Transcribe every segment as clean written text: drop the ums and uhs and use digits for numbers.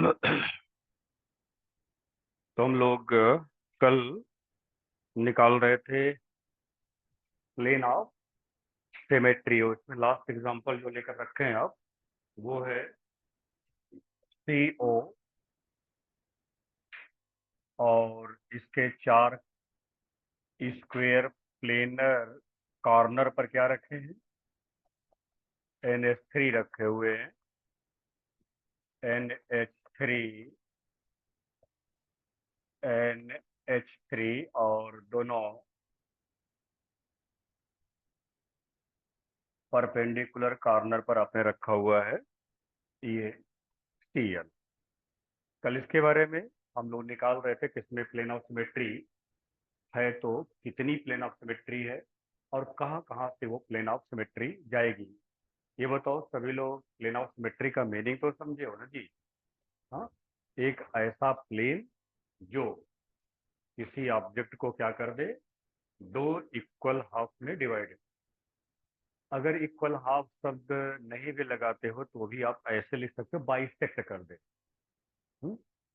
तो हम लोग कल निकाल रहे थे प्लेन ऑफ सिमेट्री। उसमें लास्ट एग्जांपल जो लेकर रखे हैं आप वो है CO, और इसके चार स्क्वायर प्लेनर कॉर्नर पर क्या रखे हैं, NH3 रखे हुए हैं। NH3 NH3 और दोनों परपेंडिकुलर कॉर्नर पर आपने रखा हुआ है ये CL। कल इसके बारे में हम लोग निकाल रहे थे किसमें प्लेन ऑफ सिमेट्री है, तो कितनी प्लेन ऑफ सिमेट्री है और कहाँ कहाँ से वो प्लेन ऑफ सिमेट्री जाएगी। ये बताओ सभी लोग, प्लेन ऑफ सिमेट्री का मीनिंग तो समझे हो ना जी। हाँ, एक ऐसा प्लेन जो किसी ऑब्जेक्ट को क्या कर दे, दो इक्वल हाफ में डिवाइड। अगर इक्वल हाफ शब्द नहीं भी लगाते हो तो भी आप ऐसे लिख सकते हो, बाइसेक्ट कर दे।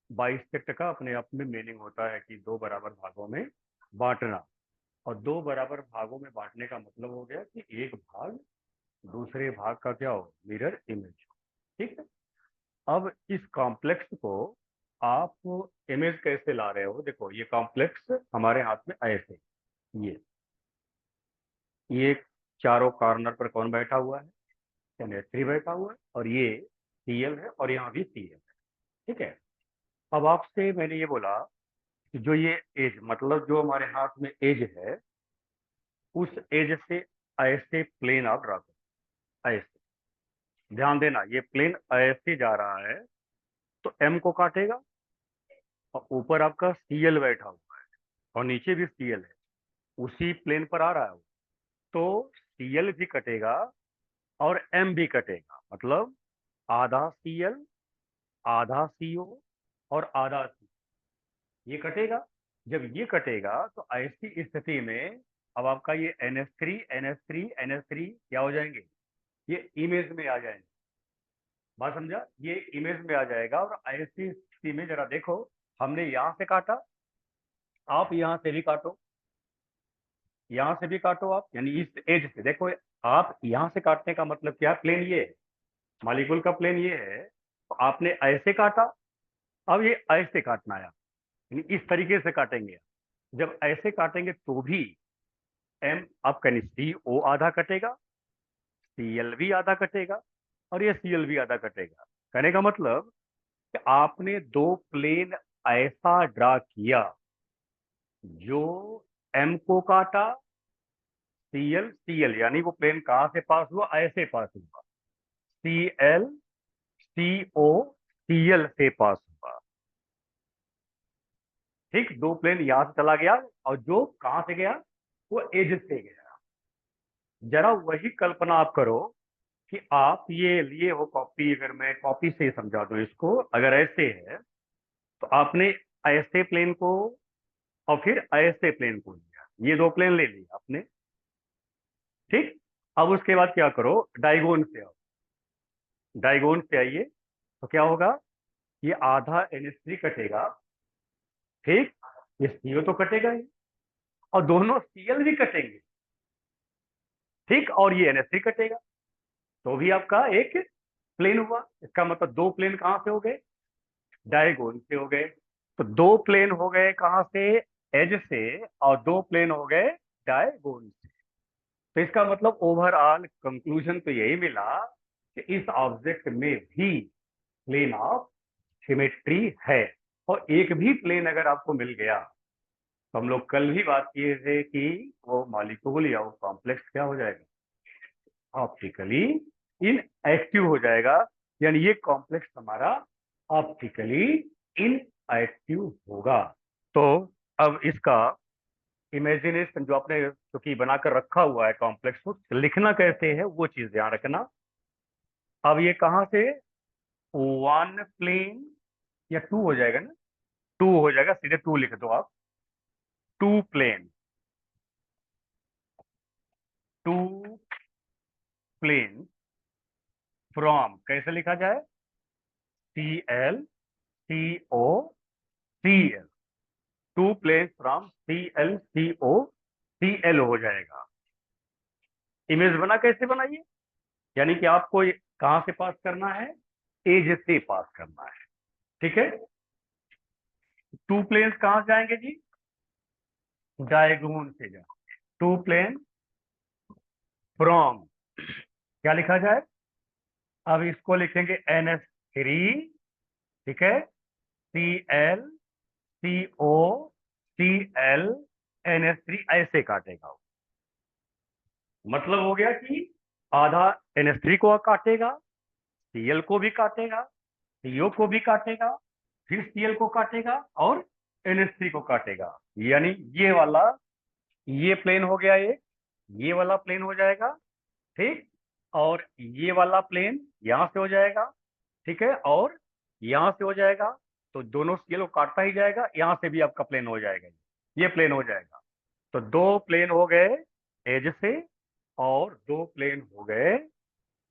बाइसेक्ट का अपने आप में मीनिंग होता है कि दो बराबर भागों में बांटना। और दो बराबर भागों में बांटने का मतलब हो गया कि एक भाग दूसरे भाग का क्या हो, मिरर इमेज। ठीक है। अब इस कॉम्प्लेक्स को आप इमेज कैसे ला रहे हो, देखो ये कॉम्प्लेक्स हमारे हाथ में ऐसे, ये ये चारों कॉर्नर पर कौन बैठा हुआ है, NH3 बैठा हुआ है, और ये CL है और यहाँ भी CL है। ठीक है। अब आपसे मैंने ये बोला कि जो ये एज, मतलब जो हमारे हाथ में एज है, उस एज से ऐसे प्लेन आप ड्रा करो, ऐसे। ध्यान देना, ये प्लेन ऐसे जा रहा है तो M को काटेगा, और ऊपर आपका CL बैठा हुआ है और नीचे भी CL है, उसी प्लेन पर आ रहा है वो। तो CL भी कटेगा और M भी कटेगा, मतलब आधा CL, आधा CO और आधा C, ये कटेगा। जब ये कटेगा तो ऐसी स्थिति में अब आपका ये NH3 NH3 NH3 क्या हो जाएंगे, ये इमेज में आ जाएंगे। बात समझा, ये इमेज में आ जाएगा। और ऐसी स्थिति में जरा देखो, हमने यहां से काटा, आप यहां से भी काटो, यहां से भी काटो आप, यानी इस एज से देखो। आप यहां से काटने का मतलब क्या, प्लेन ये है, मॉलिक्यूल का प्लेन ये है, तो आपने ऐसे काटा। अब ये ऐसे काटना है, यानी इस तरीके से काटेंगे। जब ऐसे काटेंगे तो भी M आपका CO आधा कटेगा, CL भी आधा कटेगा, और ये CL भी आधा कटेगा। कहने का मतलब कि आपने दो प्लेन ऐसा ड्रा किया, जो M को काटा, CL यानी वो प्लेन कहां से पास हुआ, ऐसे पास हुआ, CL CO CL से पास हुआ। ठीक, दो प्लेन यहां से चला गया, और जो कहां से गया, वो एज से गया। जरा वही कल्पना आप करो कि आप ये लिए हो कॉपी, अगर मैं कॉपी से समझा दूं इसको, अगर ऐसे है तो आपने ऐसे प्लेन को और फिर ऐसे प्लेन को लिया, ये दो प्लेन ले लिए आपने। ठीक। अब उसके बाद क्या करो, डायगोन से आओ, डायगोन से आइए, तो क्या होगा, ये आधा NH3 कटेगा। ठीक, ये CO तो कटेगा ही, और दोनों CL भी कटेंगे। ठीक, और ये NH3 कटेगा, तो भी आपका एक प्लेन हुआ। इसका मतलब दो प्लेन कहां से हो गए, डायगोन से हो गए। तो दो प्लेन हो गए कहां से, एज से, और दो प्लेन हो गए डायगोन से। तो इसका मतलब ओवरऑल कंक्लूजन तो यही मिला कि इस ऑब्जेक्ट में भी प्लेन ऑफ सिमेट्री है। और एक भी प्लेन अगर आपको मिल गया, तो हम लोग कल भी बात किए थे कि वो मॉलिक्यूल या वो कॉम्प्लेक्स क्या हो जाएगा, ऑप्टिकली इनएक्टिव हो जाएगा। यानी ये कॉम्प्लेक्स हमारा ऑप्टिकली इनएक्टिव होगा। तो अब इसका इमेजिनेशन जो आपने क्योंकि बनाकर रखा हुआ है कॉम्प्लेक्स को, लिखना कैसे है वो चीज ध्यान रखना। अब ये कहां से, वन प्लेन या टू हो जाएगा ना, टू हो जाएगा, सीधे टू लिख दो आप। Two plane, two plane from, कैसे लिखा जाए, CL COCl, two plane from ClCOCl हो जाएगा। इमेज बना, कैसे बनाइए, यानी कि आपको कहां से पास करना है, एज से पास करना है। ठीक है, टू प्लेन्स कहां जाएंगे जी, डायगोन से जाएंगे। टू प्लेन फ्रॉम, क्या लिखा जाए, अब इसको लिखेंगे NH3, ठीक है, ClCOCl ऐसे काटेगा वो। मतलब हो गया कि आधा NH3 को काटेगा, Cl को भी काटेगा, CO को भी काटेगा, फिर Cl को काटेगा और NH3 को काटेगा। यानी ये वाला, ये प्लेन हो गया एक, ये वाला प्लेन हो जाएगा, ठीक, और ये वाला प्लेन यहां से हो जाएगा, ठीक है, और यहां से हो जाएगा। तो दोनों Cl को काटता ही जाएगा, यहां से भी आपका प्लेन हो जाएगा, ये प्लेन हो जाएगा। तो दो प्लेन हो गए एज से, और दो प्लेन हो गए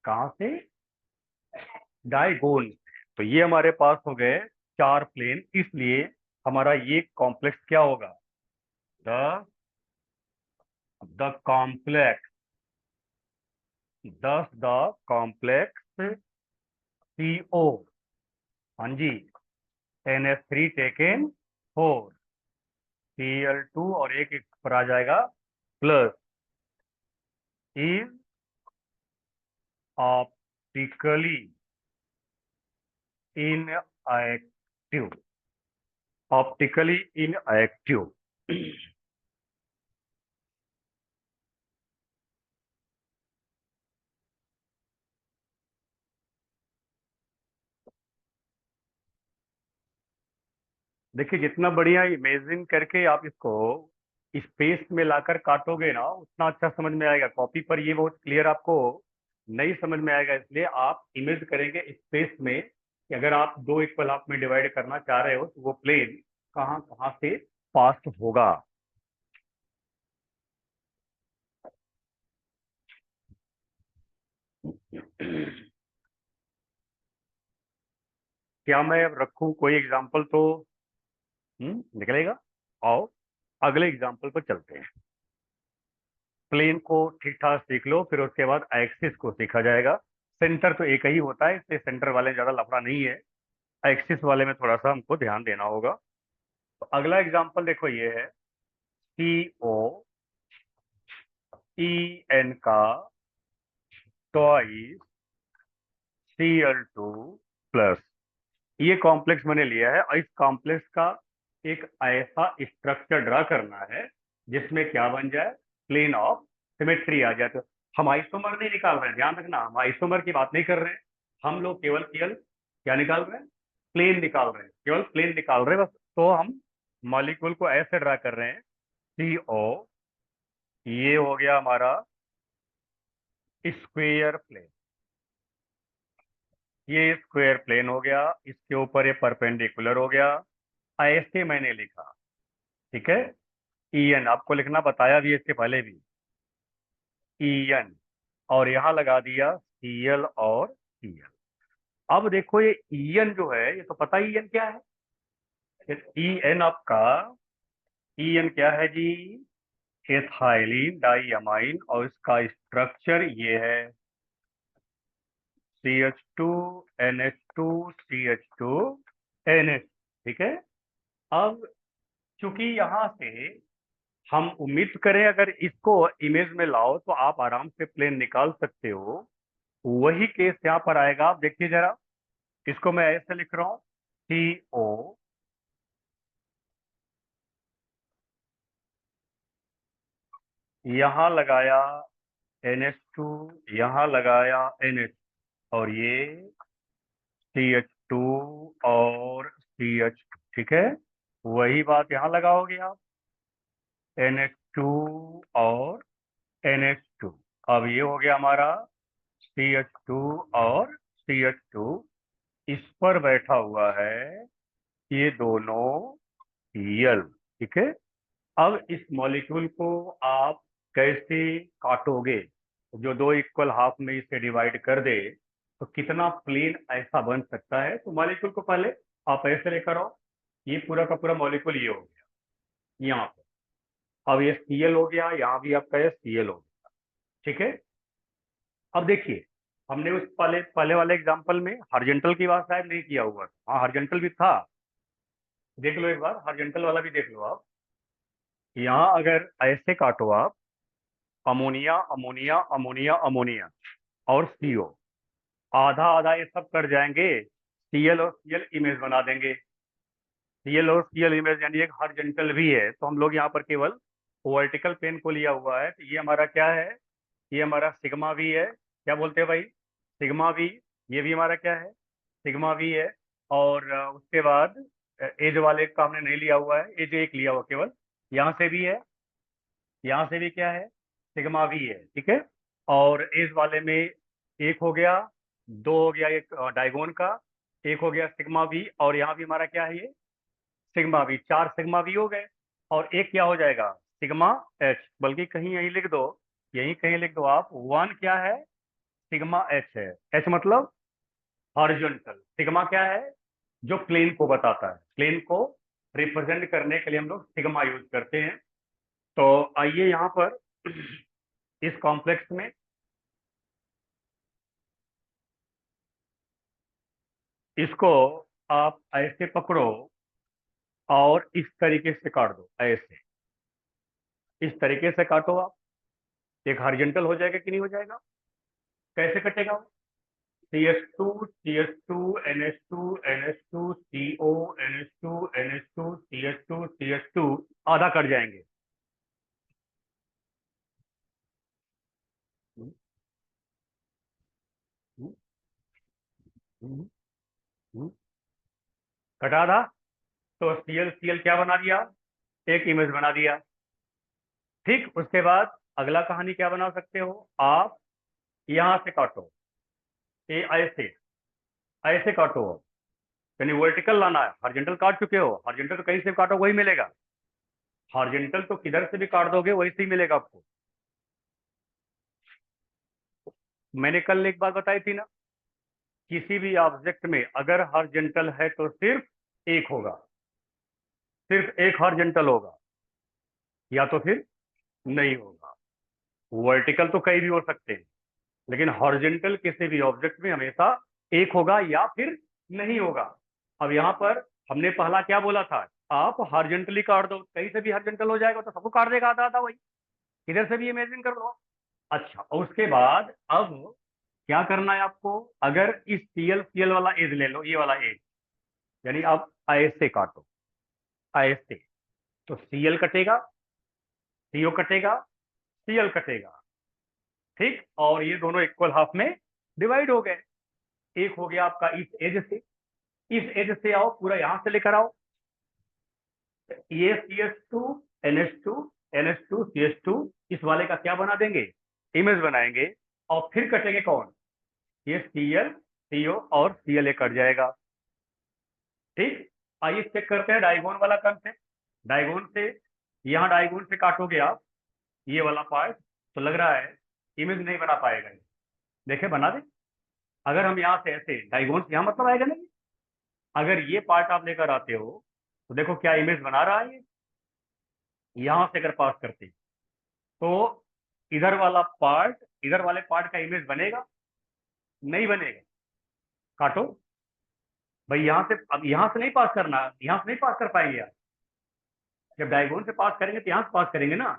कहां से, डायगोन। तो ये हमारे पास हो गए चार प्लेन, इसलिए हमारा ये कॉम्प्लेक्स क्या होगा, the the complex, the complex CO, हाँ जी, NH3 टेकन 4, Cl2 और एक पर आ जाएगा plus, is optically inactive, optically inactive. देखिए, जितना बढ़िया इमेजिन करके आप इसको स्पेस में लाकर काटोगे ना, उतना अच्छा समझ में आएगा। कॉपी पर ये बहुत क्लियर आपको नहीं समझ में आएगा, इसलिए आप इमेज करेंगे स्पेस में कि अगर आप दो इक्वल हाफ में डिवाइड करना चाह रहे हो तो वो प्लेन कहाँ कहाँ से पास होगा। क्या मैं अब रखूं कोई एग्जांपल तो निकलेगा। आओ अगले एग्जांपल पर चलते हैं। प्लेन को ठीक ठाक सीख लो, फिर उसके बाद एक्सिस को सीखा जाएगा। सेंटर तो एक ही होता है, इसलिए सेंटर वाले में ज्यादा लफड़ा नहीं है, एक्सिस वाले में थोड़ा सा हमको ध्यान देना होगा। तो अगला एग्जांपल देखो, ये है COEN का ट्वाइस Cl2 प्लस, ये कॉम्प्लेक्स मैंने लिया है और इस कॉम्प्लेक्स का एक ऐसा स्ट्रक्चर ड्रा करना है जिसमें क्या बन जाए, प्लेन ऑफ सिमेट्री आ जाए। तो हम आइसोमर नहीं निकाल रहे हैं, ध्यान रखना, हम आइसोमर की बात नहीं कर रहे हैं। हम लोग केवल केवल क्या निकाल रहे हैं, प्लेन निकाल रहे हैं, केवल प्लेन निकाल रहे हैं बस। तो हम मॉलिक्यूल को ऐसे ड्रा कर रहे हैं, CO, ये हो गया हमारा स्क्वेयर प्लेन, ये स्क्वायर प्लेन हो गया, इसके ऊपर ये परपेंडिकुलर हो गया, ऐसे मैंने लिखा, ठीक है। EN आपको लिखना बताया भी इसके पहले भी, EN, और यहां लगा दिया Cl और Cl। अब देखो ये EN जो है, ये तो पता ही EN क्या है, EN आपका, EN क्या है जी, एथाइलिन डाइअमाइन, और इसका स्ट्रक्चर ये है CH2NH2CH2NH, ठीक है। अब चूंकि यहां से हम उम्मीद करें अगर इसको इमेज में लाओ तो आप आराम से प्लेन निकाल सकते हो, वही केस यहाँ पर आएगा। आप देखिए जरा, इसको मैं ऐसे लिख रहा हूं, CO, यहां लगाया NH2, यहां लगाया NH, और ये CH2 और CH2, ठीक है। वही बात यहां लगाओगे आप, NH2 और NH2। अब ये हो गया हमारा CH2 और CH2, इस पर बैठा हुआ है ये दोनों Cl, ठीक है। अब इस मॉलिक्यूल को आप कैसे काटोगे, जो दो इक्वल हाफ में इसे डिवाइड कर दे तो कितना प्लेन ऐसा बन सकता है। तो मॉलिक्यूल को पहले आप ऐसे लेकर आओ, ये पूरा का पूरा मॉलिक्यूल ये हो गया यहाँ पे। अब ये Cl हो गया, यहाँ भी आपका ये Cl हो गया। ठीक है, अब देखिए, हमने उस पहले पहले वाले एग्जांपल में हॉरिजॉन्टल की बात शायद नहीं किया हुआ था। हाँ, हॉरिजॉन्टल भी था। देख लो एक बार, हॉरिजॉन्टल वाला भी देख लो आप। यहाँ अगर ऐसे काटो आप, अमोनिया अमोनिया अमोनिया अमोनिया और CO, आधा आधा ये सब कर जाएंगे, Cl और Cl इमेज बना देंगे। Cl और Cl इमेज यानी एक हॉरिजॉन्टल भी है, तो हम लोग यहाँ पर केवल वर्टिकल पेन को लिया हुआ है। तो ये हमारा क्या है, ये हमारा सिग्मा वी है। क्या बोलते हैं भाई, सिग्मा वी। ये भी हमारा क्या है, सिग्मा वी है। और उसके बाद एज वाले का हमने नहीं लिया हुआ है, एज एक लिया हुआ केवल। यहाँ से भी है, यहाँ से भी क्या है, सिग्मा वी है। ठीक है, और एज वाले में एक हो गया, दो हो गया एक डायगोन का, एक हो गया सिग्मा वी, और यहाँ भी हमारा क्या है ये सिग्मा वी, चार सिग्मा वी हो गए। और एक क्या हो जाएगा, सिग्मा एच। बल्कि कहीं यहीं लिख दो, यहीं कहीं लिख दो आप, वन क्या है, सिग्मा एच है। एच मतलब हॉरिजॉन्टल, सिग्मा क्या है, जो प्लेन को बताता है। प्लेन को रिप्रेजेंट करने के लिए हम लोग सिग्मा यूज करते हैं। तो आइए यहाँ पर इस कॉम्प्लेक्स में इसको आप ऐसे पकड़ो और इस तरीके से काट दो, ऐसे इस तरीके से काटो आप, एक हॉरिजॉन्टल हो जाएगा कि नहीं हो जाएगा। कैसे कटेगा, CH2 CH2 NH2 NH2 CO NH2 CH2 आधा कट जाएंगे। हम्म, हम्म, हम्म, हम्म। कटा था, तो Cl क्या बना दिया, एक इमेज बना दिया। ठीक, उसके बाद अगला कहानी क्या बना सकते हो आप, यहां से काटो, ये ऐसे ऐसे काटो, यानी वर्टिकल लाना है। हॉरिजॉन्टल काट चुके हो, हॉरिजॉन्टल तो कहीं से काटो वही मिलेगा। हॉरिजॉन्टल तो किधर से भी काट दोगे वही से ही मिलेगा आपको। मैंने कल एक बात बताई थी ना, किसी भी ऑब्जेक्ट में अगर हॉरिजॉन्टल है तो सिर्फ एक होगा, सिर्फ एक हॉरिजॉन्टल होगा, या तो फिर नहीं होगा। वर्टिकल तो कई भी हो सकते हैं, लेकिन हॉरिजॉन्टल किसी भी ऑब्जेक्ट में हमेशा एक होगा या फिर नहीं होगा। अब यहाँ पर हमने पहला क्या बोला था, आप हॉरिजॉन्टली काट दो, कहीं से भी हॉरिजॉन्टल हो जाएगा तो सबको काट देगा आधा आधा वही, किधर से भी इमेजिन कर लो। अच्छा, और उसके बाद अब क्या करना है आपको, अगर इस Cl वाला एज ले लो, ये वाला एज, यानी आप ऐसे काटो, ऐसे, तो Cl कटेगा, CO कटेगा, Cl कटेगा। ठीक, और ये दोनों इक्वल हाफ में डिवाइड हो गए। एक हो गया आपका इस एज से, इस एज से आओ पूरा यहां से लेकर आओ, ये CH2 NH2 इस वाले का क्या बना देंगे, इमेज बनाएंगे। और फिर कटेंगे कौन, ये Cl CO और Cl कट जाएगा। ठीक, आइए चेक करते हैं डायगोन वाला कंसेप्ट। डायगोन से, यहाँ डायगोन से काटोगे आप ये वाला पार्ट, तो लग रहा है इमेज नहीं बना पाएगा। देखे बना दे, अगर हम यहाँ से ऐसे डायगोन से यहाँ मतलब आएगा नहीं, अगर ये पार्ट आप लेकर आते हो तो देखो क्या इमेज बना रहा है ये। यहाँ से अगर पास करते तो इधर वाला पार्ट, इधर वाले पार्ट का इमेज बनेगा, नहीं बनेगा। काटो भाई, यहाँ से, अब यहाँ से नहीं पास करना, यहाँ से नहीं पास कर पाएंगे आप। जब डायगोन से पास करेंगे तो यहाँ से पास करेंगे ना।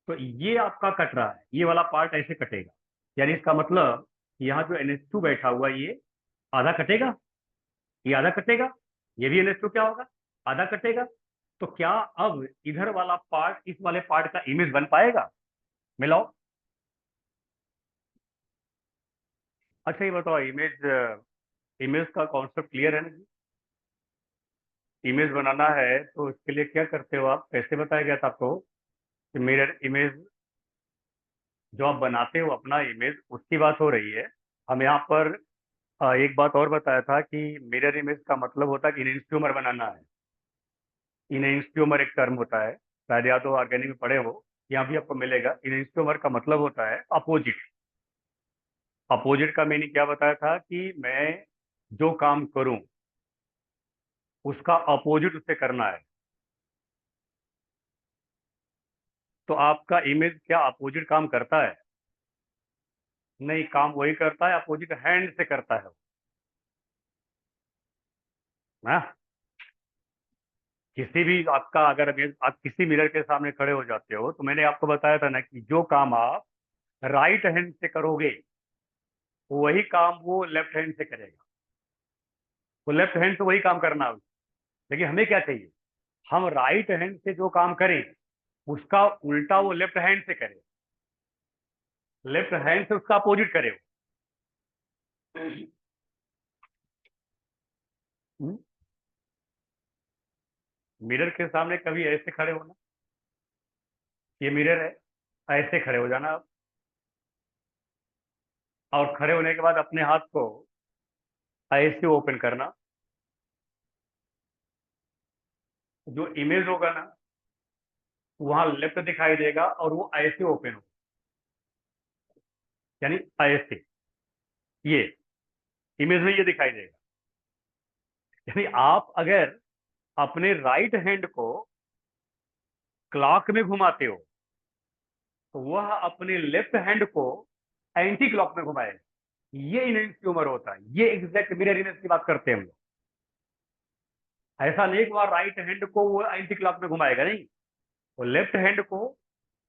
तो ये आपका कट रहा है, ये वाला पार्ट ऐसे कटेगा, यानी इसका मतलब यहाँ जो NH2 बैठा हुआ ये आधा कटेगा, ये आधा कटेगा, ये भी NH2 क्या होगा, आधा कटेगा। तो क्या अब इधर वाला पार्ट इस वाले पार्ट का इमेज बन पाएगा, मिलाओ। अच्छा ये बताओ, इमेज इमेज का कॉन्सेप्ट क्लियर है ना जी। इमेज बनाना है तो इसके लिए क्या करते हो आप, कैसे बताया गया था आपको कि मिरर इमेज, जो आप बनाते हो अपना इमेज उसकी बात हो रही है। हम यहाँ पर एक बात और बताया था कि मिरर इमेज का मतलब होता है कि इनहेंस बनाना है। इनहेंस एक टर्म होता है, शायद या तो ऑर्गेनिक में पढ़े हो, यहाँ भी आपको मिलेगा। इनहेंस का मतलब होता है अपोजिट। अपोजिट का मीनिंग क्या बताया था कि मैं जो काम करूं, उसका अपोजिट उससे करना है। तो आपका इमेज क्या अपोजिट काम करता है? नहीं, काम वही करता है, अपोजिट हैंड से करता है ना। किसी भी आपका अगर आप किसी मिरर के सामने खड़े हो जाते हो, तो मैंने आपको बताया था ना कि जो काम आप राइट हैंड से करोगे, वही काम वो लेफ्ट हैंड से करेगा। वो लेफ्ट हैंड से वही काम करना है। लेकिन हमें क्या चाहिए? हम राइट हैंड से जो काम करें, उसका उल्टा वो लेफ्ट हैंड से करे, लेफ्ट हैंड से उसका अपोजिट करे वो। मिरर के सामने कभी ऐसे खड़े होना, ये मिरर है, ऐसे खड़े हो जाना आप। और खड़े होने के बाद अपने हाथ को ऐसे ओपन करना। जो इमेज होगा ना, वहां लेफ्ट दिखाई देगा और वो ऐसे ओपन हो, यानी ऐसे, ये इमेज में ये दिखाई देगा। यानी आप अगर अपने राइट हैंड को क्लॉक में घुमाते हो, तो वह अपने लेफ्ट हैंड को एंटी क्लॉक में घुमाएगा। ये इमेज ट्यूमर होता है, ये एग्जैक्ट मिरर इमेज की बात करते हैं हम लोग। ऐसा नहीं कि वह राइट हैंड को वो एंटी क्लॉक में घुमाएगा, नहीं, वो लेफ्ट हैंड को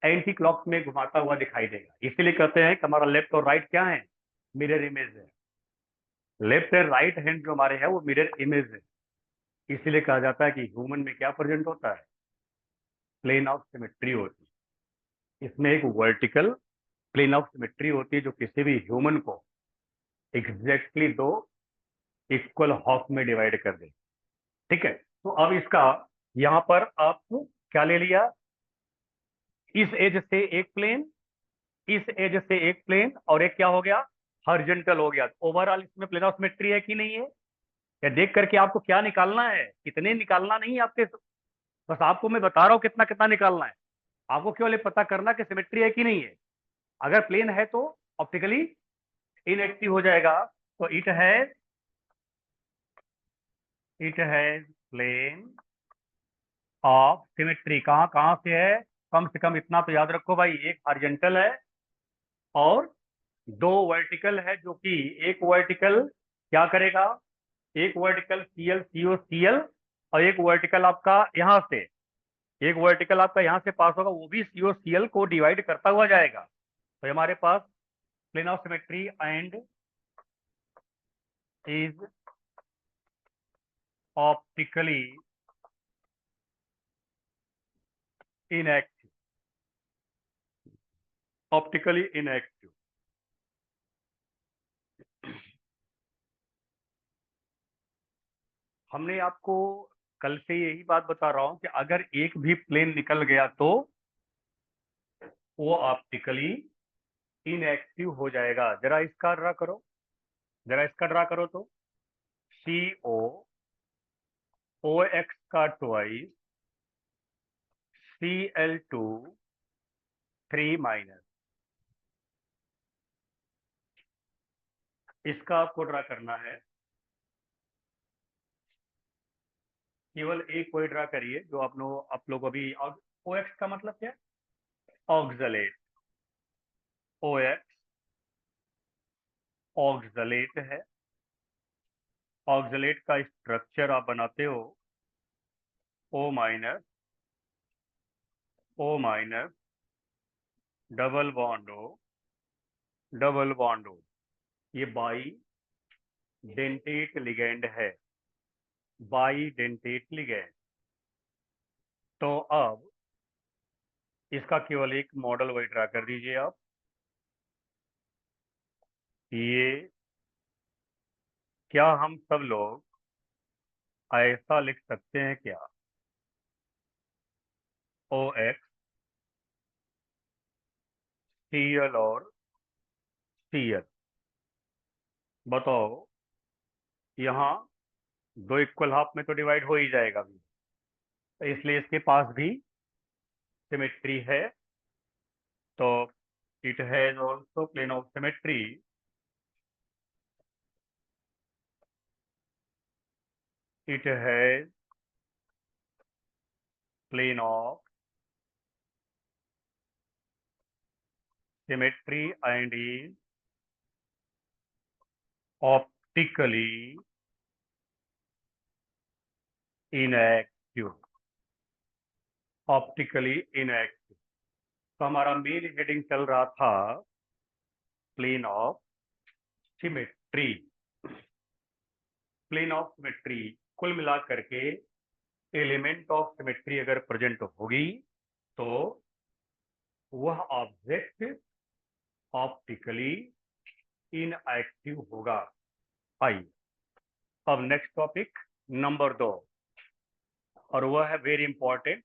एंटी क्लॉक में घुमाता हुआ दिखाई देगा। इसीलिए कहते हैं कि हमारा लेफ्ट और राइट क्या है? मिरर इमेज है। लेफ्ट एंड राइट हैंड जो हमारे है वो मिरर इमेज है। इसीलिए कहा जाता है कि ह्यूमन में क्या प्रेजेंट होता है? प्लेन ऑफ सिमेट्री होती है। इसमें एक वर्टिकल प्लेन ऑफ सिमेट्री होती है, जो किसी भी ह्यूमन को एग्जैक्टली दो इक्वल हाफ में डिवाइड कर दे। ठीक है, तो अब इसका यहां पर आप क्या ले लिया? इस एज से एक प्लेन, इस एज से एक प्लेन, और एक क्या हो गया? हॉरिजॉन्टल हो गया। ओवरऑल इसमें प्लेन ऑफ सिमेट्री है कि नहीं है? या देख करके आपको क्या निकालना है? कितने निकालना नहीं है आपके, बस आपको मैं बता रहा हूं कितना कितना निकालना है। आपको केवल ये पता करना कि सिमेट्री है कि नहीं है। अगर प्लेन है तो ऑप्टिकली इनएक्टिव हो जाएगा। तो it has plane of symmetry. कहाँ कहाँ से है? कम से कम इतना तो याद रखो भाई, एक हॉरिजॉन्टल है और दो वर्टिकल है। जो कि एक वर्टिकल क्या करेगा? एक वर्टिकल सीएल सीओ सीएल, और एक वर्टिकल आपका यहां से, एक वर्टिकल आपका यहां से पास होगा, वो भी सीओ सीएल को डिवाइड करता हुआ जाएगा। तो हमारे पास plane of symmetry and is optically inactive, optically inactive. हमने आपको कल से यही बात बता रहा हूं कि अगर एक भी प्लेन निकल गया तो वो ऑप्टिकली इनएक्टिव हो जाएगा। जरा इसका ड्रा करो, जरा इसका ड्रा करो तो। सी ओ एक्स का ट्वाइस, Cl2 3 - इसका आपको ड्रा करना है। केवल एक कोई ड्रा करिए जो आप लोग अभी। ओ एक्स का मतलब क्या है? ऑक्सलेट। ओ एक्स ऑक्सलेट है। ऑक्सलेट का स्ट्रक्चर आप बनाते हो O-, O-, double bond O, double bond O। ये बाई डेंटेट लिगेंड है, बाई डेंटेट लिगेंड। तो अब इसका केवल एक मॉडल वही ड्रा कर दीजिए आप। ये क्या हम सब लोग ऐसा लिख सकते हैं क्या? ओ एक्स सीएल और सीएल, बताओ, यहाँ दो इक्वल हाफ में तो डिवाइड हो ही जाएगा भी, तो इसलिए इसके पास भी सिमेट्री है। तो it has also plane of symmetry it has plane of symmetry and is optically inactive. Optically inactive. तो हमारा मेन हेडिंग चल रहा था plane of symmetry. Plane of symmetry कुल मिला करके एलिमेंट ऑफ सिमेट्री अगर प्रेजेंट होगी तो वह ऑब्जेक्ट ऑप्टिकली इनएक्टिव होगा। आइए अब नेक्स्ट टॉपिक नंबर 2, और वह है वेरी इंपॉर्टेंट,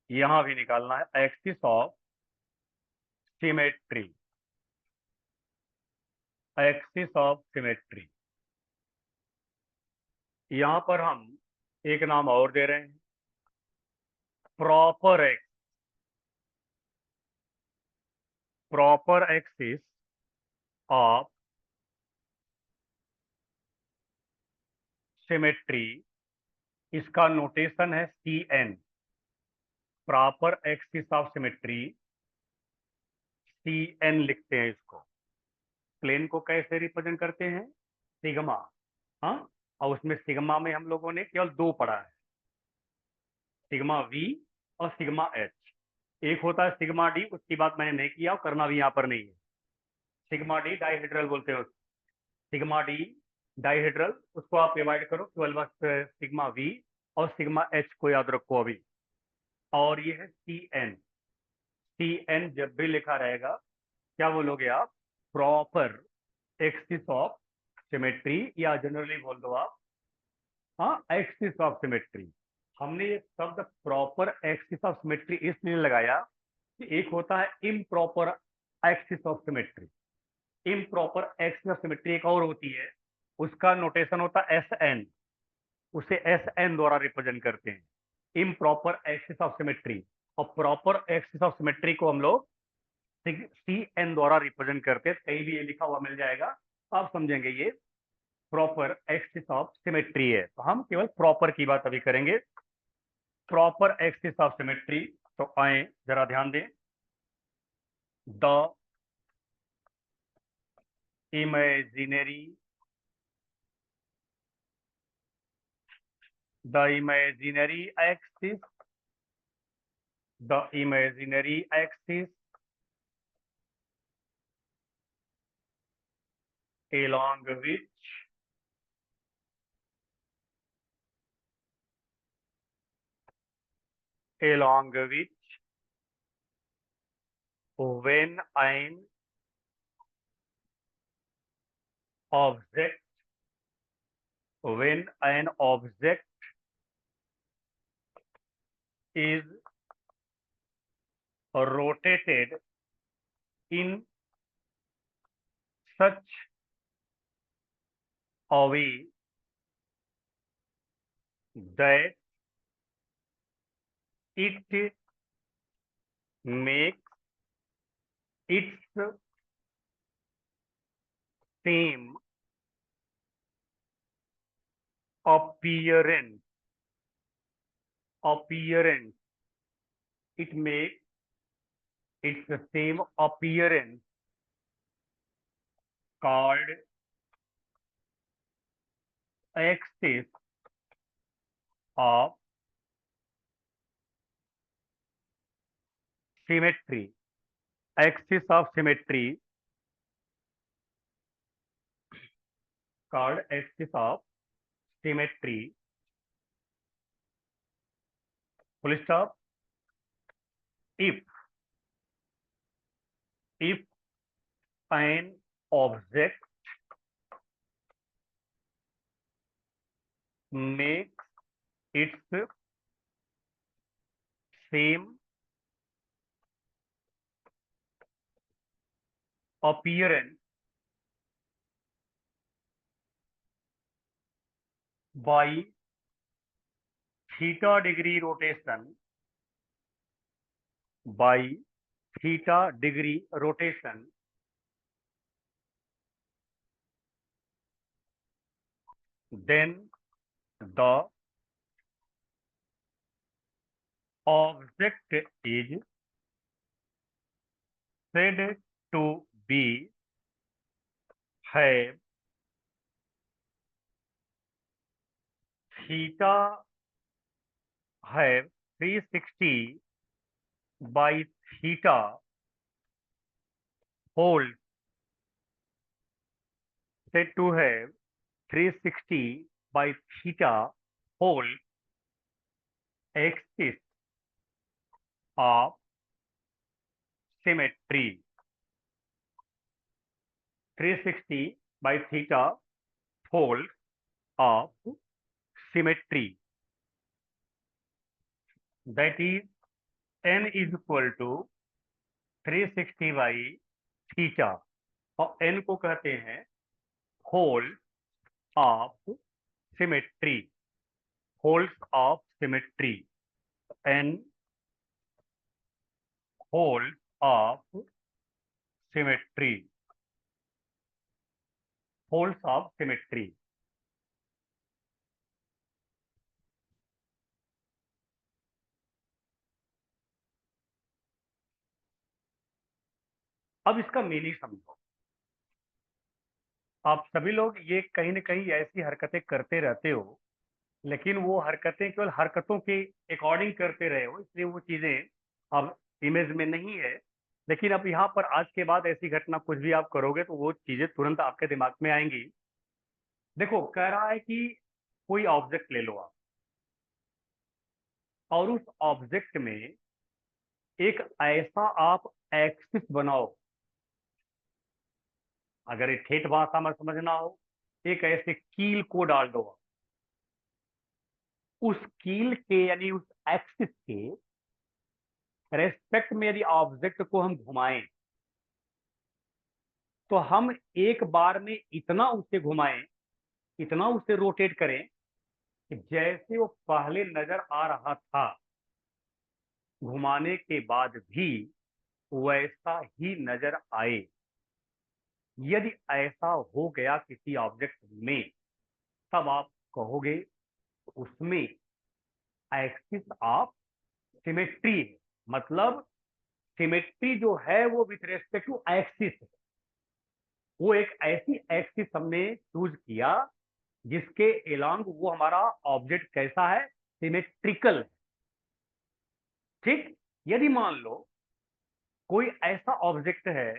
यहां भी निकालना है, axis of symmetry. Axis of symmetry, यहां पर हम एक नाम और दे रहे हैं, proper x. Proper axis of symmetry, इसका नोटेशन है CN। Proper axis of symmetry CN लिखते हैं इसको। प्लेन को कैसे रिप्रेजेंट करते हैं? सिग्मा। हाँ, और उसमें सिग्मा में हम लोगों ने केवल 2 पढ़ा है, सिग्मा V और सिग्मा H। एक होता है सिग्मा D, उसकी बात मैंने नहीं किया और करना भी यहाँ पर नहीं है। सिग्मा D डाइहेड्रल बोलते हैं उसको। सिग्मा D डाइहेड्रल, उसको आप डिवाइड करो केवल बस सिग्मा V और सिग्मा H को याद रखो अभी। और ये है CN। CN जब भी लिखा रहेगा क्या बोलोगे आप? प्रॉपर एक्सिस ऑफ सिमेट्री, या जनरली बोल दो आप हाँ एक्सिस ऑफ सिमेट्री। हमने ये शब्द प्रॉपर एक्सिस ऑफ सिमेट्री इसलिए लगाया कि एक होता है improper axis of symmetry. Improper axis of symmetry एक और होती है, उसका नोटेशन होता है SN। उसे SN द्वारा रिप्रेजेंट करते हैं, इम्प्रॉपर एक्सिस ऑफ सिमेट्री। और प्रॉपर एक्सिस ऑफ सिमेट्री को हम लोग CN द्वारा रिप्रेजेंट करते हैं। कहीं भी ये लिखा हुआ मिल जाएगा, आप समझेंगे ये प्रॉपर एक्सिस ऑफ सिमेट्री है। तो हम केवल प्रॉपर की बात अभी करेंगे, प्रॉपर एक्सिस ऑफ सिमेट्री। तो आए जरा ध्यान दें, the imaginary axis, the imaginary axis along which when an object is rotated in such a way that it makes its same appearance, it makes its same appearance called axis of symmetry. Axis of symmetry called axis of symmetry. Full stop. If an object makes its same appearance by theta degree rotation, then the object is said to be have theta have 360 by theta whole said to have 360 by theta whole axis of symmetry. 360 by theta whole of symmetry. That is n is equal to 360 by theta और n को कहते हैं hole of symmetry. Holes of symmetry. n holes of symmetry. Holes of symmetry. अब इसका meaning समझो. आप सभी लोग ये कहीं ना कहीं ऐसी हरकतें करते रहते हो, लेकिन वो हरकतें केवल हरकतों के अकॉर्डिंग करते रहे हो, इसलिए वो चीजें अब इमेज में नहीं है. लेकिन अब यहाँ पर आज के बाद ऐसी घटना कुछ भी आप करोगे तो वो चीजें तुरंत आपके दिमाग में आएंगी. देखो, कह रहा है कि कोई ऑब्जेक्ट ले लो आप, और उस ऑब्जेक्ट में एक ऐसा आप एक्सिस बनाओ. अगर एक ठेठ भाषा में समझना हो, एक ऐसे कील को डाल दो. उस कील के यानी उस एक्सिस के रेस्पेक्ट में यदि ऑब्जेक्ट को हम घुमाएं तो हम एक बार में इतना उसे घुमाएं, इतना उसे रोटेट करें कि जैसे वो पहले नजर आ रहा था घुमाने के बाद भी वैसा ही नजर आए. यदि ऐसा हो गया किसी ऑब्जेक्ट में, तब आप कहोगे उसमें एक्सिस ऑफ सिमेट्री है. मतलब सिमेट्री जो है वो विथ रेस्पेक्ट टू एक्सिस है. वो एक ऐसी एक्सिस हमने चूज किया जिसके एलॉन्ग वो हमारा ऑब्जेक्ट कैसा है, सिमेट्रिकल है. ठीक. यदि मान लो कोई ऐसा ऑब्जेक्ट है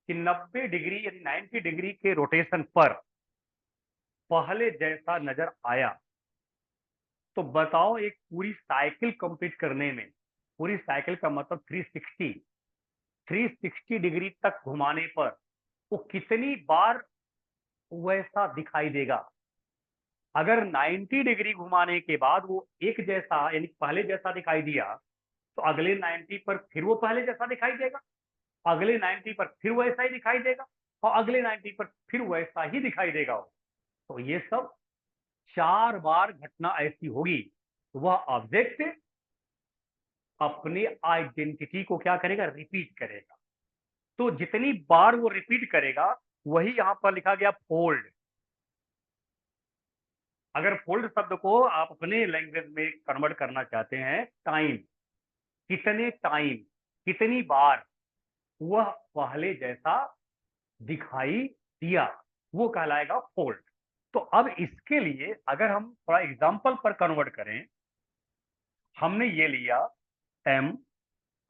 कि 90 डिग्री यानी 90 डिग्री के रोटेशन पर पहले जैसा नजर आया, तो बताओ एक पूरी साइकिल कंप्लीट करने में, पूरी साइकिल का मतलब 360 डिग्री तक घुमाने पर वो कितनी बार वैसा दिखाई देगा. अगर 90 डिग्री घुमाने के बाद वो एक जैसा यानी पहले जैसा दिखाई दिया, तो अगले 90 पर फिर वो पहले जैसा दिखाई देगा, अगले 90 पर फिर वैसा ही दिखाई देगा, और अगले 90 पर फिर वैसा ही दिखाई देगा. तो ये सब 4 बार घटना ऐसी होगी तो वह ऑब्जेक्ट अपने आइडेंटिटी को क्या करेगा, रिपीट करेगा. तो जितनी बार वो रिपीट करेगा वही यहां पर लिखा गया फोल्ड. अगर फोल्ड शब्द को आप अपने लैंग्वेज में कन्वर्ट करना चाहते हैं, टाइम, कितने टाइम, कितनी बार वह पहले जैसा दिखाई दिया, वो कहलाएगा फोल्ड. तो अब इसके लिए अगर हम थोड़ा एग्जांपल पर कन्वर्ट करें, हमने ये लिया m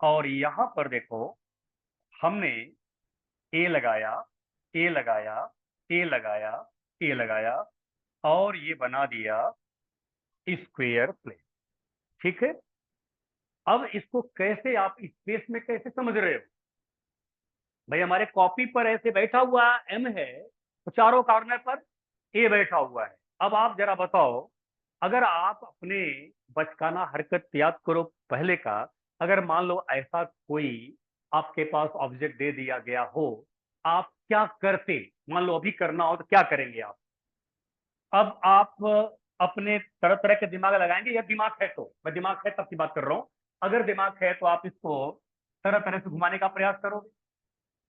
और यहां पर देखो हमने ए लगाया, ए लगाया, ए लगाया, ए लगाया और ये बना दिया स्क्वायर प्लेन. ठीक है. अब इसको कैसे आप स्पेस में कैसे समझ रहे हो भाई? हमारे कॉपी पर ऐसे बैठा हुआ एम है तो चारों कॉर्नर पर ए बैठा हुआ है. अब आप जरा बताओ, अगर आप अपने बचकाना हरकत याद करो पहले का, अगर मान लो ऐसा कोई आपके पास ऑब्जेक्ट दे दिया गया हो, आप क्या करते? मान लो अभी करना हो तो क्या करेंगे आप? अब आप अपने तरह तरह के दिमाग लगाएंगे, या दिमाग है तो, मैं दिमाग है तब की बात कर रहा हूं. अगर दिमाग है तो आप इसको तरह तरह से घुमाने का प्रयास करोगे,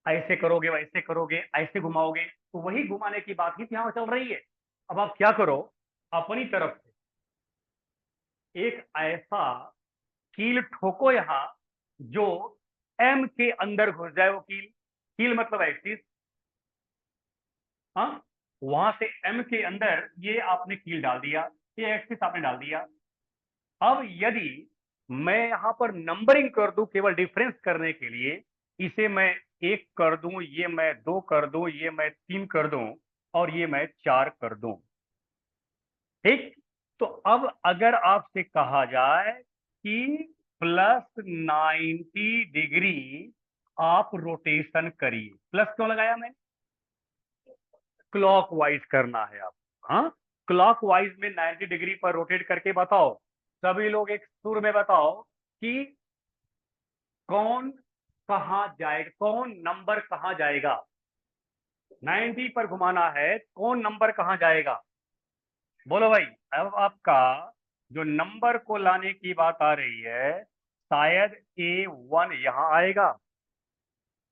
ऐसे करोगे, वैसे करोगे, ऐसे घुमाओगे, तो वही घुमाने की बात ही यहाँ चल रही है. अब आप क्या करो, अपनी तरफ से एक ऐसा कील ठोको यहां जो एम के अंदर घुस जाए। वो कील, कील मतलब एक्सिस, हाँ, वहां से एम के अंदर ये आपने कील डाल दिया, ये एक्सिस आपने डाल दिया। अब यदि मैं यहां पर नंबरिंग कर दूं केवल डिफरेंस करने के लिए, इसे मैं 1 कर दूं, ये मैं 2 कर दूं, ये मैं 3 कर दूं, और ये मैं 4 कर दूं, ठीक। तो अब अगर आपसे कहा जाए कि +90 डिग्री आप रोटेशन करिए, प्लस क्यों लगाया मैं, क्लॉकवाइज करना है आप, हाँ, क्लॉकवाइज में 90 डिग्री पर रोटेट करके बताओ। सभी लोग एक सुर में बताओ कि कौन कहां जाएगा, कौन नंबर कहां जाएगा। 90 पर घुमाना है, कौन नंबर कहां जाएगा, बोलो भाई। अब आपका जो नंबर को लाने की बात आ रही है, शायद A1 यहां आएगा,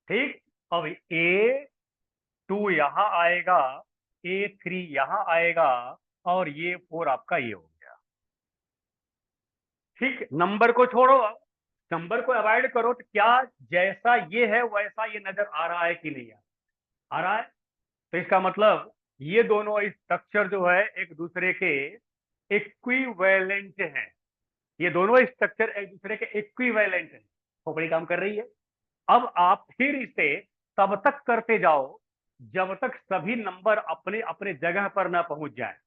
ठीक। अब A2 यहां आएगा, A3 यहां आएगा, और ये 4 आपका ये हो गया, ठीक। नंबर को छोड़ो, अब नंबर को अवॉइड करो, तो क्या जैसा ये है वैसा ये नजर आ रहा है कि नहीं आ रहा है? तो इसका मतलब ये दोनों स्ट्रक्चर जो है एक दूसरे के इक्विवेलेंट हैं। ये दोनों स्ट्रक्चर एक दूसरे के इक्विवेलेंट हैं, खोपड़ी काम कर रही है। अब आप फिर इसे तब तक करते जाओ जब तक सभी नंबर अपने अपने जगह पर ना पहुंच जाए,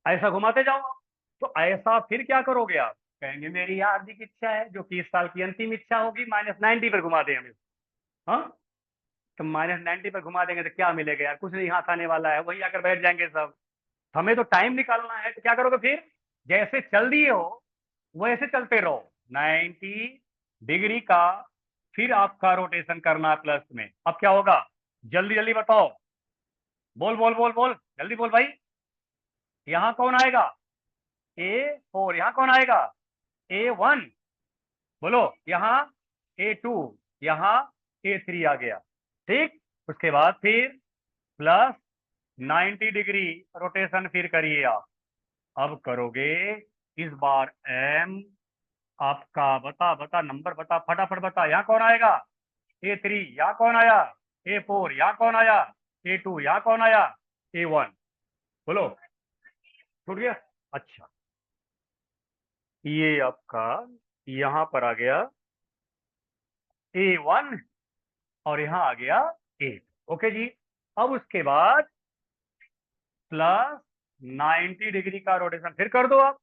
ऐसा घुमाते जाओ। तो ऐसा फिर क्या करोगे आप, कहेंगे मेरी हार्दिक इच्छा है जो कि इस साल की अंतिम इच्छा होगी, -90 पर घुमा दें हमें, हाँ। तो -90 पर घुमा देंगे तो क्या मिलेगा यार, कुछ नहीं हाथ आने वाला है, वही आकर बैठ जाएंगे सब। हमें तो टाइम निकालना है, तो क्या करोगे फिर, जैसे चल दिए हो वैसे चलते रहो। 90 डिग्री का फिर आपका रोटेशन करना है प्लस में। अब क्या होगा, जल्दी जल्दी बताओ, बोल बोल बोल बोल, जल्दी बोल भाई। यहाँ कौन आएगा, A4, यहाँ कौन आएगा, A1, बोलो। यहाँ A2, यहाँ A3 आ गया, ठीक। उसके बाद फिर +90 डिग्री रोटेशन फिर करिए आप। अब करोगे इस बार एम आपका, बता बता नंबर बता, फटाफट बता, यहाँ कौन आएगा, A3, यहाँ कौन आया, A4, यहाँ कौन आया, A2, यहाँ कौन आया, A1, बोलो। छूट गया, अच्छा। ये आपका यहां पर आ गया A1, और यहां आ गया A2, ओके जी। अब उसके बाद +90 डिग्री का रोटेशन फिर कर दो आप,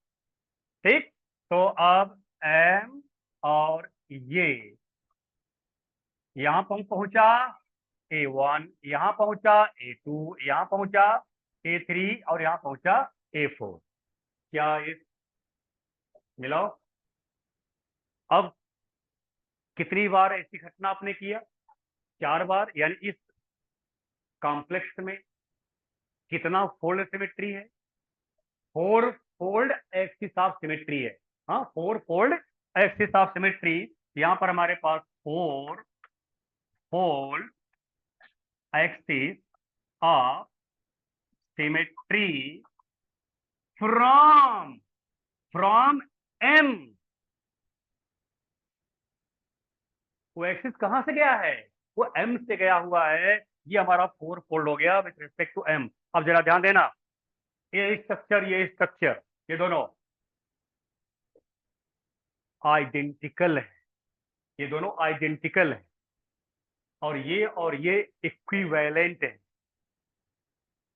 ठीक। तो अब एम और ये यहां पहुंचा, A1 यहां पहुंचा, A2 यहां पहुंचा, A3 और यहां पहुंचा A4। क्या इस मिलाओ। अब कितनी बार ऐसी घटना आपने किया, 4 बार, यानी इस कॉम्प्लेक्स में कितना फोल्ड सिमेट्री है, 4 फोल्ड एक्सिस ऑफ सिमेट्री है, हाँ, 4 फोल्ड एक्सिस ऑफ सिमेट्री। यहां पर हमारे पास 4 fold axis of symmetry from from M. वो एक्सिस कहां से गया है, वो एम से गया हुआ है। ये हमारा 4 फोल्ड हो गया विथ रिस्पेक्ट टू एम। अब जरा ध्यान देना, ये स्ट्रक्चर ये दोनों आइडेंटिकल है, ये दोनों आइडेंटिकल है, और ये इक्विवेलेंट है।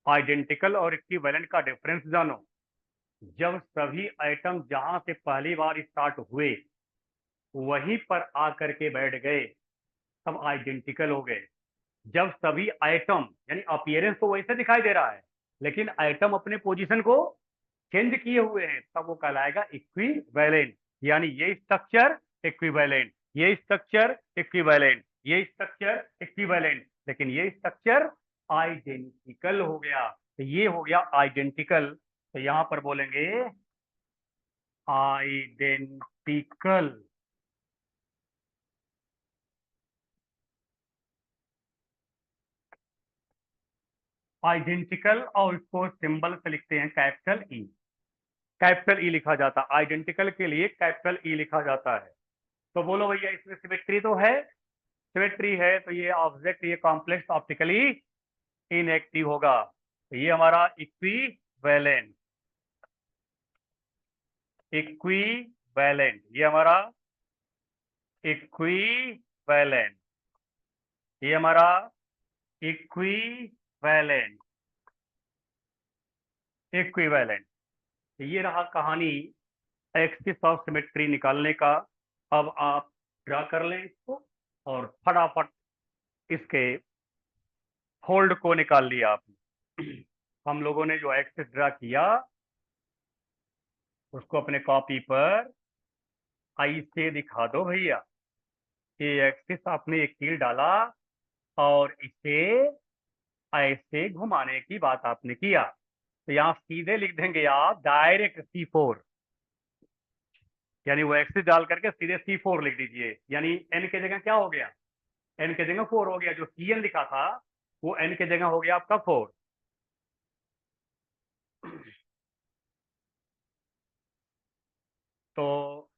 आइडेंटिकल और इक्विवेलेंट का डिफरेंस जानो। जब सभी आइटम जहां से पहली बार स्टार्ट हुए वहीं पर आकर के बैठ गए तब आइडेंटिकल हो गए। जब सभी आइटम, यानी अपीयरेंस तो वैसे दिखाई दे रहा है लेकिन आइटम अपने पोजीशन को चेंज किए हुए हैं, तब वो कहलाएगा इक्विवेलेंट। यानी ये स्ट्रक्चर इक्विवेलेंट, ये स्ट्रक्चर इक्विवेलेंट, ये स्ट्रक्चर इक्विवेलेंट, लेकिन ये स्ट्रक्चर आइडेंटिकल हो गया। तो ये हो गया आइडेंटिकल, तो यहां पर बोलेंगे आइडेंटिकल। आइडेंटिकल, और इसको सिंबल से लिखते हैं कैपिटल ई। कैपिटल ई लिखा जाता है, आइडेंटिकल के लिए कैपिटल ई लिखा जाता है। तो बोलो भैया, इसमें सिमेट्री तो है, सिमेट्री है तो ये ऑब्जेक्ट, ये कॉम्प्लेक्स ऑप्टिकली इनएक्टिव होगा। तो ये हमारा इक्विवेलेंट, इक्विवेलेंट, ये हमारा इक्विवेलेंट, ये हमारा इक्विवेलेंट, इक्विवेलेंट। ये रहा कहानी एक्सिस ऑफ सिमेट्री निकालने का। अब आप ड्रा कर लें इसको, और फटाफट इसके फोल्ड को निकाल लिया आपने। हम लोगों ने जो एक्सिस ड्रा किया उसको अपने कॉपी पर आई से दिखा दो भैया। ये एक्सिस आपने एक कील डाला और इसे ऐसे घुमाने की बात आपने किया, तो यहाँ सीधे लिख देंगे आप डायरेक्ट C4, यानी वो एक्सिस डाल करके सीधे C4 लिख दीजिए। यानी n के जगह क्या हो गया, n के जगह 4 हो गया। जो Cn लिखा था वो n के जगह हो गया आपका 4। तो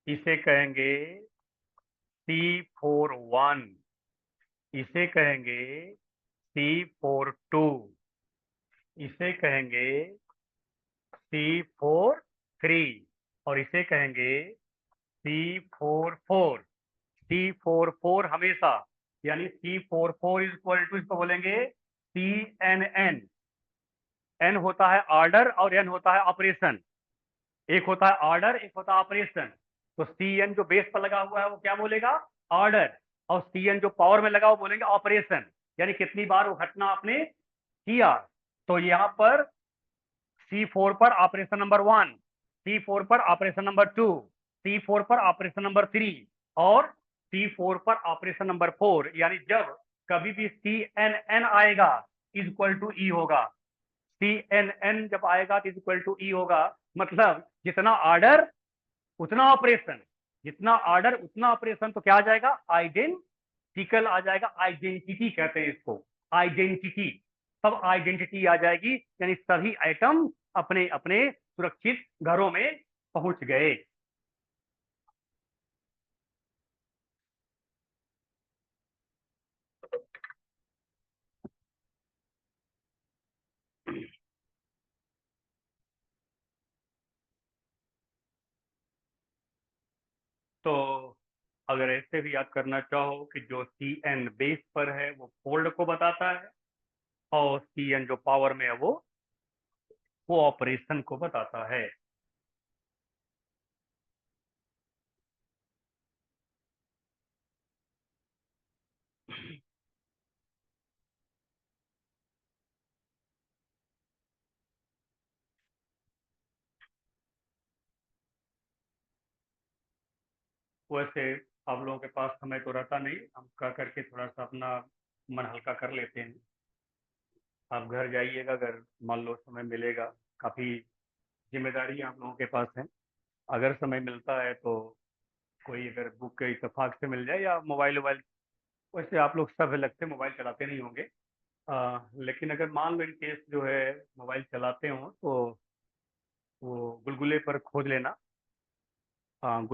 इसे कहेंगे C41, इसे कहेंगे C42, इसे कहेंगे C43, और इसे कहेंगे C44। C44 हमेशा, यानी C44 इज इक्वल टू, इसको बोलेंगे CNN। N होता है ऑर्डर और N होता है ऑपरेशन। एक होता है ऑर्डर, एक होता है ऑपरेशन। तो CN जो बेस पर लगा हुआ है वो क्या बोलेगा, ऑर्डर, और CN जो पावर में लगा वो बोलेंगे ऑपरेशन, यानी कितनी बार वो घटना आपने किया। तो यहाँ पर C4 पर ऑपरेशन नंबर 1, C4 पर ऑपरेशन नंबर 2, C4 पर ऑपरेशन नंबर 3, और C4 पर ऑपरेशन नंबर 4। यानी जब कभी भी CNN आएगा इज इक्वल टू ई होगा। CNN जब आएगा तो इज इक्वल टू ई होगा, मतलब जितना ऑर्डर उतना ऑपरेशन, जितना ऑर्डर उतना ऑपरेशन। तो क्या आ जाएगा, आइडेंटिकल आ जाएगा। आइडेंटिटी कहते हैं इसको, आइडेंटिटी। तब आइडेंटिटी आ जाएगी, यानी सभी आइटम अपने अपने सुरक्षित घरों में पहुंच गए। तो अगर ऐसे भी याद करना चाहो कि जो CN बेस पर है वो फोल्ड को बताता है, और CN जो पावर में है वो ऑपरेशन को बताता है। वैसे आप लोगों के पास समय तो रहता नहीं, हम क्या करके थोड़ा सा अपना मन हल्का कर लेते हैं। आप घर जाइएगा, अगर मान लो समय मिलेगा, काफ़ी जिम्मेदारी आप लोगों के पास है। अगर समय मिलता है तो कोई अगर बुक इत्तेफाक से मिल जाए, या मोबाइल वोबाइल, वैसे आप लोग सब लगते मोबाइल चलाते नहीं होंगे, लेकिन अगर मान लो इन केस जो है मोबाइल चलाते हो तो वो गुलगुले पर खोज लेना। हाँ,